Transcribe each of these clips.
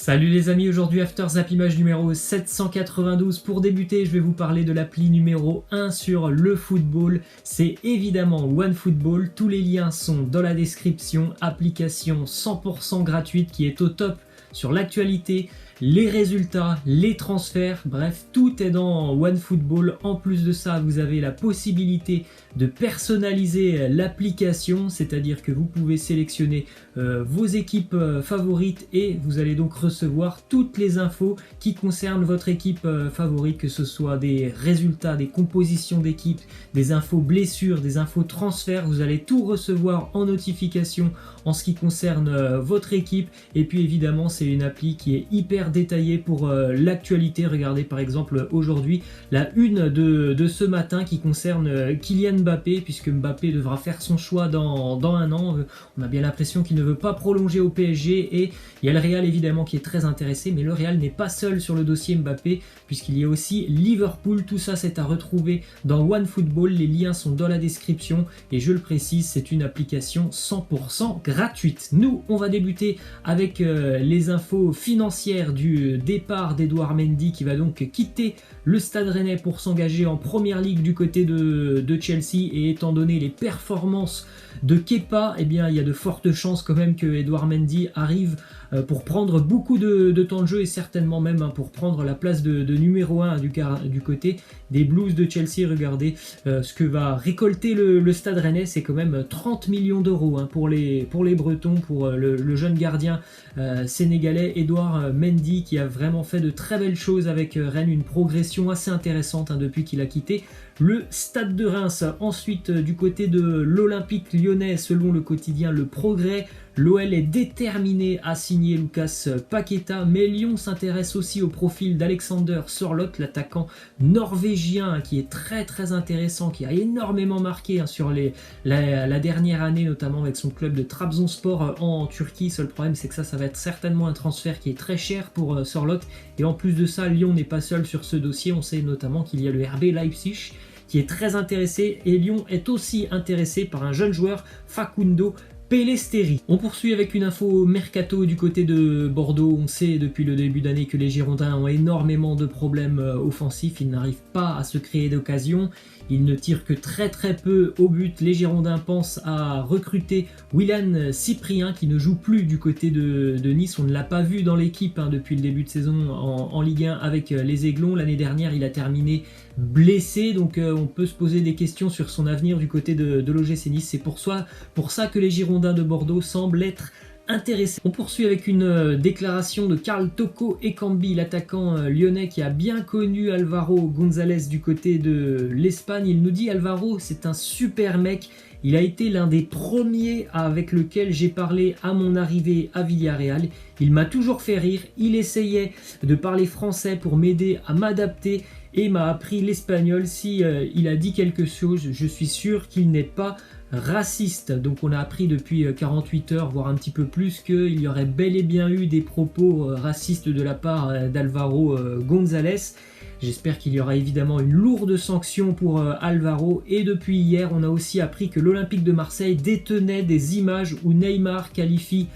Salut les amis, aujourd'hui After Zap Image numéro 792. Pour débuter, je vais vous parler de l'appli numéro 1 sur le football. C'est évidemment OneFootball. Tous les liens sont dans la description. Application 100% gratuite qui est au top sur l'actualité, les résultats, les transferts, bref, tout est dans OneFootball. En plus de ça, vous avez la possibilité de personnaliser l'application, c'est-à-dire que vous pouvez sélectionner vos équipes favorites et vous allez donc recevoir toutes les infos qui concernent votre équipe favorite, que ce soit des résultats, des compositions d'équipe, des infos blessures, des infos transferts. Vous allez tout recevoir en notification en ce qui concerne votre équipe. Et puis évidemment, c'est une appli qui est hyper détaillée pour l'actualité. Regardez par exemple aujourd'hui la une de ce matin qui concerne Kylian Mbappé, puisque Mbappé devra faire son choix dans un an. On a bien l'impression qu'il ne veut pas prolonger au PSG, et il y a le Real évidemment qui est très intéressé, mais le Real n'est pas seul sur le dossier Mbappé, puisqu'il y a aussi Liverpool. Tout ça, c'est à retrouver dans OneFootball. Les liens sont dans la description et je le précise, c'est une application 100% gratuite. Nous, on va débuter avec les infos financières du départ d'Edouard Mendy, qui va donc quitter le Stade Rennais pour s'engager en Première Ligue du côté de Chelsea. Et étant donné les performances de Kepa, eh bien, il y a de fortes chances quand même que Edouard Mendy arrive pour prendre beaucoup de temps de jeu, et certainement même pour prendre la place de numéro 1 du côté des Blues de Chelsea. Regardez ce que va récolter le Stade Rennais, c'est quand même 30 millions d'euros pour les Bretons, pour le jeune gardien sénégalais Edouard Mendy, qui a vraiment fait de très belles choses avec Rennes, une progression assez intéressante depuis qu'il a quitté le Stade de Reims. Ensuite, du côté de l'Olympique Lyonnais, selon le quotidien Le Progrès, l'OL est déterminé à signer Lucas Paqueta, mais Lyon s'intéresse aussi au profil d'Alexander Sørloth, l'attaquant norvégien qui est très intéressant, qui a énormément marqué sur la dernière année, notamment avec son club de Trabzonspor en Turquie. Seul problème, c'est que ça va être certainement un transfert qui est très cher pour Sørloth. Et en plus de ça, Lyon n'est pas seul sur ce dossier. On sait notamment qu'il y a le RB Leipzig qui est très intéressé, et Lyon est aussi intéressé par un jeune joueur, Facundo Pellisteri. On poursuit avec une info mercato du côté de Bordeaux. On sait depuis le début d'année que les Girondins ont énormément de problèmes offensifs. Ils n'arrivent pas à se créer d'occasion. Ils ne tirent que très peu au but. Les Girondins pensent à recruter Willian Cyprien, qui ne joue plus du côté de Nice. On ne l'a pas vu dans l'équipe depuis le début de saison en Ligue 1 avec les Aiglons. L'année dernière, il a terminé blessé, donc on peut se poser des questions sur son avenir du côté de l'OGC Nice. C'est pour ça que les Girondins de Bordeaux semblent être intéressé. On poursuit avec une déclaration de Karl Toko Ekambi, l'attaquant lyonnais qui a bien connu Álvaro González du côté de l'Espagne. Il nous dit: Álvaro, c'est un super mec. Il a été l'un des premiers avec lequel j'ai parlé à mon arrivée à Villarreal. Il m'a toujours fait rire. Il essayait de parler français pour m'aider à m'adapter et m'a appris l'espagnol. Si il a dit quelque chose, je suis sûr qu'il n'est pas raciste. Donc on a appris depuis 48 heures, voire un petit peu plus, qu'il y aurait bel et bien eu des propos racistes de la part d'Álvaro González. J'espère qu'il y aura évidemment une lourde sanction pour Álvaro. Et depuis hier, on a aussi appris que l'Olympique de Marseille détenait des images où Neymar qualifie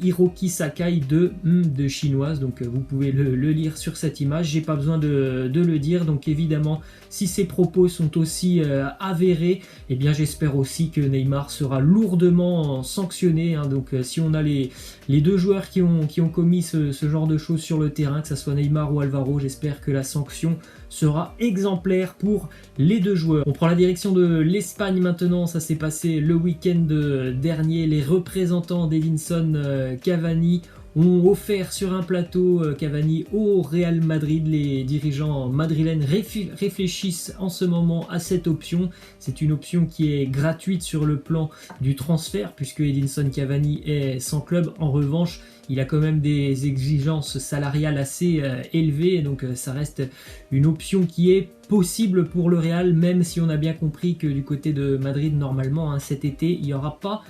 Hiroki Sakai de chinoise. Donc vous pouvez le lire sur cette image, j'ai pas besoin de le dire. Donc évidemment, si ces propos sont aussi avérés, eh bien j'espère aussi que Neymar sera lourdement sanctionné. Donc si on a les deux joueurs qui ont commis ce genre de choses sur le terrain, que ce soit Neymar ou Álvaro, j'espère que la sanction sera exemplaire pour les deux joueurs. On prend la direction de l'Espagne maintenant. Ça s'est passé le week-end dernier. Les représentants d'Edinson Cavani ont offert sur un plateau Cavani au Real Madrid. Les dirigeants madrilènes réfléchissent en ce moment à cette option. C'est une option qui est gratuite sur le plan du transfert, puisque Edinson Cavani est sans club. En revanche, il a quand même des exigences salariales assez élevées, donc ça reste une option qui est possible pour le Real, même si on a bien compris que du côté de Madrid, normalement, cet été, il n'y aura pas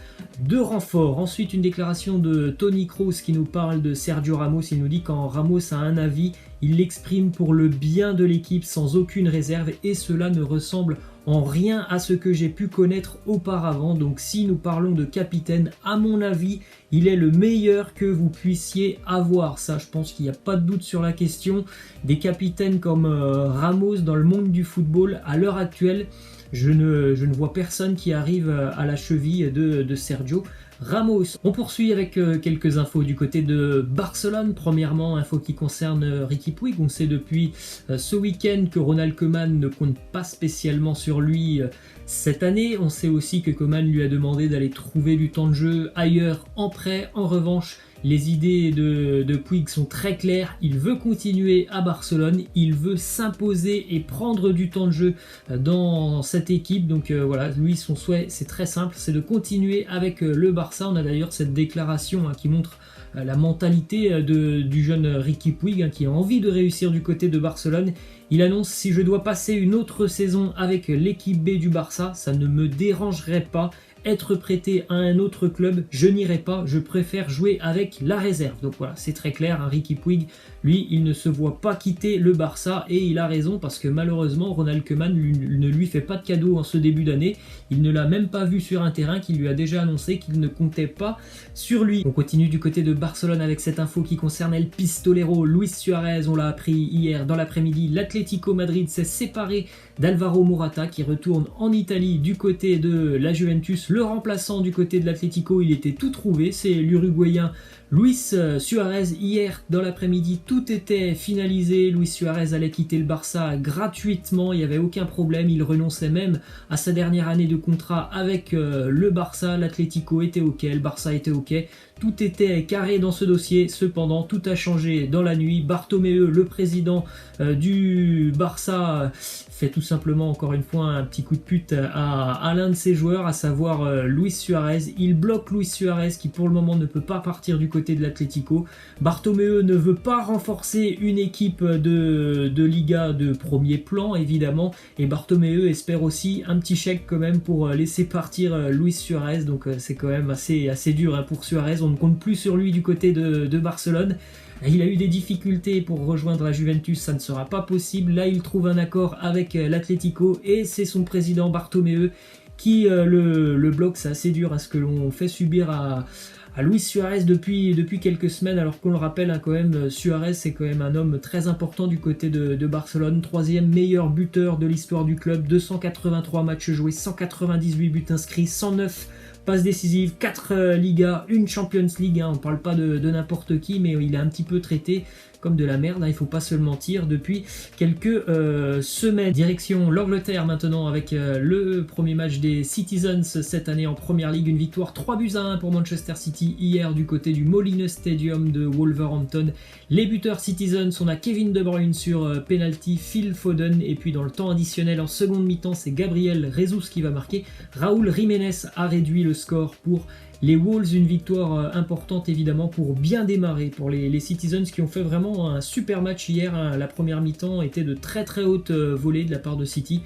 de renfort. Ensuite, une déclaration de Toni Kroos qui nous parle de Sergio Ramos. Il nous dit: quand Ramos a un avis, il l'exprime pour le bien de l'équipe sans aucune réserve, et cela ne ressemble en rien à ce que j'ai pu connaître auparavant. Donc si nous parlons de capitaine, à mon avis, il est le meilleur que vous puissiez avoir. Ça, je pense qu'il n'y a pas de doute sur la question. Des capitaines comme Ramos dans le monde du football, à l'heure actuelle, je ne vois personne qui arrive à la cheville de Sergio Ramos. On poursuit avec quelques infos du côté de Barcelone. Premièrement, info qui concerne Riqui Puig. On sait depuis ce week-end que Ronald Koeman ne compte pas spécialement sur lui cette année. On sait aussi que Koeman lui a demandé d'aller trouver du temps de jeu ailleurs en prêt. En revanche, les idées de Puig sont très claires, il veut continuer à Barcelone, il veut s'imposer et prendre du temps de jeu dans cette équipe. Donc voilà, lui son souhait c'est très simple, c'est de continuer avec le Barça. On a d'ailleurs cette déclaration qui montre la mentalité du jeune Riqui Puig qui a envie de réussir du côté de Barcelone. Il annonce: si je dois passer une autre saison avec l'équipe B du Barça, ça ne me dérangerait pas. Être prêté à un autre club, je n'irai pas, je préfère jouer avec la réserve. Donc voilà, c'est très clair, Riqui Puig, lui, il ne se voit pas quitter le Barça et il a raison parce que malheureusement, Ronald Koeman ne lui fait pas de cadeau en ce début d'année. Il ne l'a même pas vu sur un terrain, qu'il lui a déjà annoncé qu'il ne comptait pas sur lui. On continue du côté de Barcelone avec cette info qui concerne El Pistolero. Luis Suarez, on l'a appris hier dans l'après-midi, l'Atlético Madrid s'est séparé d'Alvaro Morata qui retourne en Italie du côté de la Juventus. Le remplaçant du côté de l'Atlético, il était tout trouvé, c'est l'Uruguayen Luis Suarez. Hier dans l'après-midi, tout était finalisé. Luis Suarez allait quitter le Barça gratuitement, il n'y avait aucun problème, il renonçait même à sa dernière année de contrat avec le Barça. L'Atlético était ok, le Barça était ok, tout était carré dans ce dossier. Cependant, tout a changé dans la nuit. Bartomeu, le président du Barça, fait tout simplement encore une fois un petit coup de pute à l'un de ses joueurs, à savoir Luis Suarez. Il bloque Luis Suarez qui pour le moment ne peut pas partir du côté de l'Atlético. Bartomeu ne veut pas renforcer une équipe de Liga de premier plan évidemment, et Bartomeu espère aussi un petit chèque quand même pour laisser partir Luis Suarez. Donc c'est quand même assez dur pour Suarez. On ne compte plus sur lui du côté de Barcelone. Il a eu des difficultés pour rejoindre la Juventus, ça ne sera pas possible. Là, il trouve un accord avec l'Atlético et c'est son président Bartomeu qui le bloque. C'est assez dur à ce que l'on fait subir à Luis Suarez depuis quelques semaines, alors qu'on le rappelle quand même, Suarez c'est quand même un homme très important du côté de Barcelone, 3e meilleur buteur de l'histoire du club, 283 matchs joués, 198 buts inscrits, 109 passes décisives, 4 Ligas, une Champions League, on ne parle pas de n'importe qui, mais il est un petit peu traité comme de la merde, il ne faut pas se le mentir, depuis quelques semaines. Direction l'Angleterre maintenant avec le premier match des Citizens cette année en Première Ligue, une victoire 3-1 pour Manchester City hier du côté du Molineux Stadium de Wolverhampton. Les buteurs Citizens, on a Kevin De Bruyne sur penalty, Phil Foden, et puis dans le temps additionnel en seconde mi-temps c'est Gabriel Jesus qui va marquer. Raúl Jiménez a réduit le score pour les Wolves. Une victoire importante évidemment pour bien démarrer pour les Citizens qui ont fait vraiment un super match hier. La première mi-temps était de très haute volée de la part de City.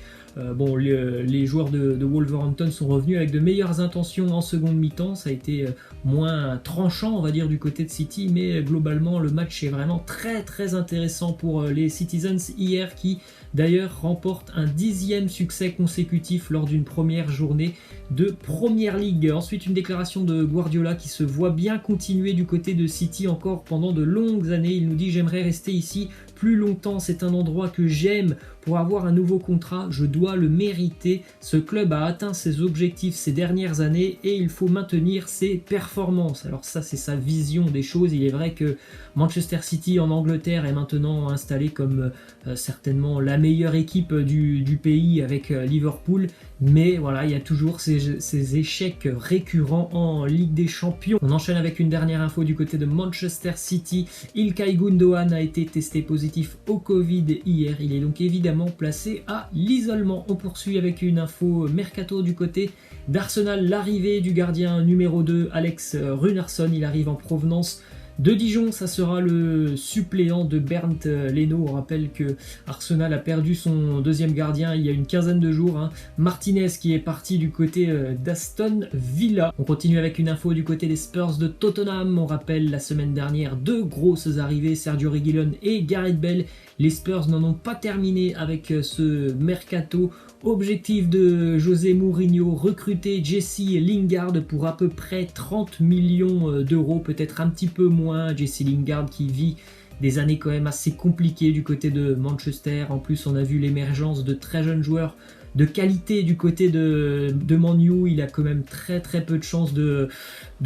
Bon, les joueurs de Wolverhampton sont revenus avec de meilleures intentions en seconde mi-temps. Ça a été moins tranchant, on va dire, du côté de City, mais globalement, le match est vraiment très intéressant pour les Citizens hier, qui d'ailleurs remportent un 10e succès consécutif lors d'une première journée de Première Ligue. Ensuite, une déclaration de Guardiola qui se voit bien continuer du côté de City encore pendant de longues années. Il nous dit: j'aimerais rester ici plus longtemps, c'est un endroit que j'aime. Pour avoir un nouveau contrat, je dois le mériter. Ce club a atteint ses objectifs ces dernières années et il faut maintenir ses performances. Alors ça, c'est sa vision des choses. Il est vrai que Manchester City en Angleterre est maintenant installé comme certainement la meilleure équipe du pays avec Liverpool. Mais voilà, il y a toujours ces échecs récurrents en Ligue des Champions. On enchaîne avec une dernière info du côté de Manchester City. İlkay Gündoğan a été testé positif au Covid hier. Il est donc évidemment placé à l'isolement. On poursuit avec une info mercato du côté d'Arsenal. L'arrivée du gardien numéro 2, Alex Runarsson. Il arrive en provenance de Dijon, ça sera le suppléant de Bernd Leno. On rappelle que Arsenal a perdu son deuxième gardien il y a une quinzaine de jours, Martinez, qui est parti du côté d'Aston Villa. On continue avec une info du côté des Spurs de Tottenham. On rappelle la semaine dernière 2 grosses arrivées, Sergio Reguilón et Gareth Bale. Les Spurs n'en ont pas terminé avec ce mercato Objectif de José Mourinho, recruter Jesse Lingard pour à peu près 30 millions d'euros, peut-être un petit peu moins. Jesse Lingard qui vit des années quand même assez compliquées du côté de Manchester. En plus, on a vu l'émergence de très jeunes joueurs de qualité du côté de Man U. Il a quand même très peu de chances de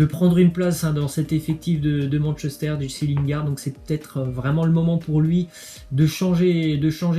prendre une place dans cet effectif de Manchester, Jesse Lingard. Donc c'est peut-être vraiment le moment pour lui de changer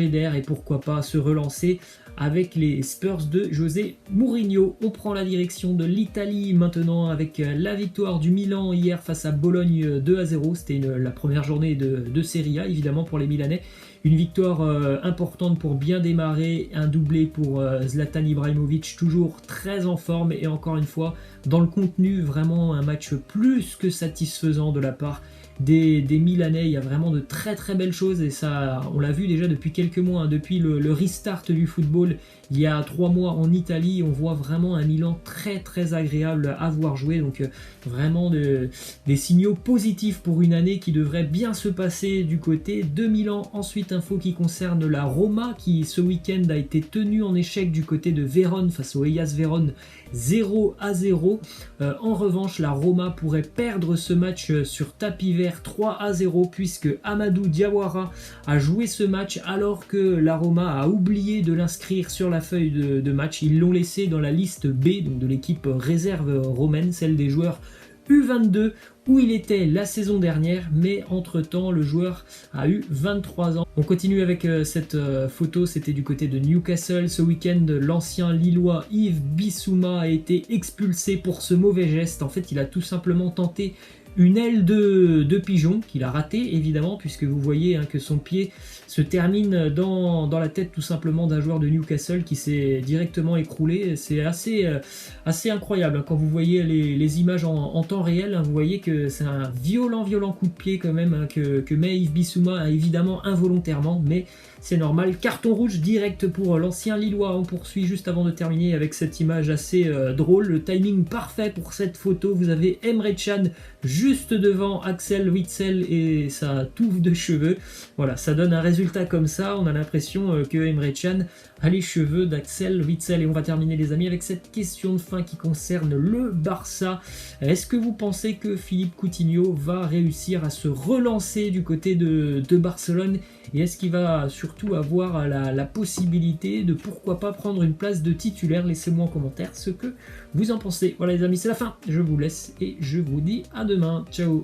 d'air et pourquoi pas se relancer avec les Spurs de José Mourinho. On prend la direction de l'Italie maintenant avec la victoire du Milan hier face à Bologne 2-0. C'était la première journée de Serie A évidemment pour les Milanais. Une victoire importante pour bien démarrer, un doublé pour Zlatan Ibrahimovic, toujours très en forme et encore une fois dans le contenu, vraiment un match plus que satisfaisant de la part des Milanais. Il y a vraiment de très belles choses et ça, on l'a vu déjà depuis quelques mois, hein, depuis le restart du football il y a 3 mois en Italie. On voit vraiment un Milan très agréable à voir jouer, donc vraiment des signaux positifs pour une année qui devrait bien se passer du côté de Milan. Ensuite, info qui concerne la Roma qui ce week-end a été tenue en échec du côté de Vérone face au Hellas Vérone 0-0. En revanche, la Roma pourrait perdre ce match sur tapis vert 3-0 puisque Amadou Diawara a joué ce match alors que la Roma a oublié de l'inscrire sur la feuille de match. Ils l'ont laissé dans la liste B, donc de l'équipe réserve romaine, celle des joueurs U22 où il était la saison dernière, mais entre temps le joueur a eu 23 ans. On continue avec cette photo, c'était du côté de Newcastle. Ce week-end, l'ancien Lillois Yves Bissouma a été expulsé pour ce mauvais geste. En fait, il a tout simplement tenté une aile de pigeon qu'il a raté évidemment, puisque vous voyez hein, que son pied se termine dans la tête tout simplement d'un joueur de Newcastle qui s'est directement écroulé. C'est assez incroyable hein, quand vous voyez les images en temps réel, hein, vous voyez que c'est un violent coup de pied quand même hein, que met Yves Bissouma, hein, évidemment involontairement, mais c'est normal. Carton rouge direct pour l'ancien Lillois. On poursuit juste avant de terminer avec cette image assez drôle. Le timing parfait pour cette photo. Vous avez Emre Can juste devant Axel Witsel et sa touffe de cheveux. Voilà, ça donne un résultat comme ça. On a l'impression que Emre Can a les cheveux d'Axel Witsel. Et on va terminer les amis avec cette question de fin qui concerne le Barça. Est-ce que vous pensez que Philippe Coutinho va réussir à se relancer du côté de Barcelone? Et est-ce qu'il va surtout avoir la possibilité de pourquoi pas prendre une place de titulaire? Laissez-moi en commentaire ce que vous en pensez. Voilà les amis, c'est la fin. Je vous laisse et je vous dis à demain. Ciao.